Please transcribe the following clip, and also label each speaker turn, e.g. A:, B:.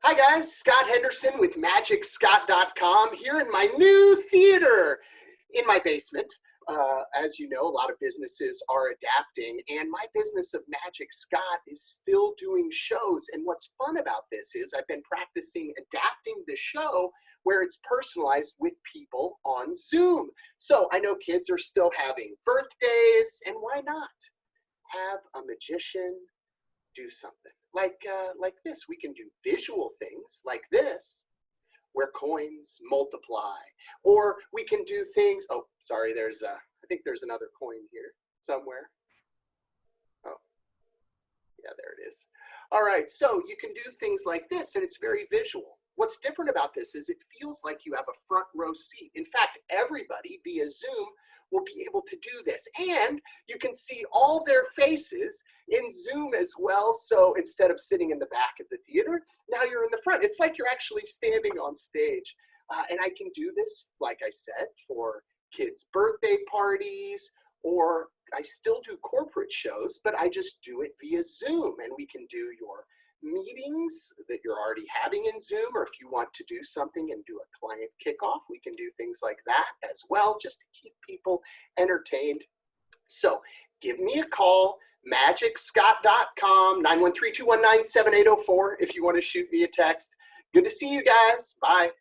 A: Hi guys, Scott Henderson with MagicScott.com here in my new theater in my basement. As you know, a lot of businesses are adapting, and my business of Magic Scott is still doing shows. And what's fun about this is I've been practicing adapting the show where it's personalized with people on Zoom. So I know kids are still having birthdays, and why not have a magician do something like this. We can do visual things like this, where coins multiply, or we can do things. Oh, sorry, I think there's another coin here somewhere. Oh, yeah, there it is. All right, so you can do things like this, and it's very visual. What's different about this is it feels like you have a front row seat. In fact, everybody via Zoom will be able to do this, and you can see all their faces in Zoom as well. So instead of sitting in the back of the theater, now you're in the front. It's like you're actually standing on stage. And I can do this, like I said, for kids' birthday parties, or I still do corporate shows, but I just do it via Zoom, and we can do your meetings that you're already having in Zoom, or if you want to do something and do a client kickoff, we can do things like that as well, just to keep people entertained. So give me a call, MagicScott.com, 913-219-7804 if you want to shoot me a text. Good to see you guys. Bye.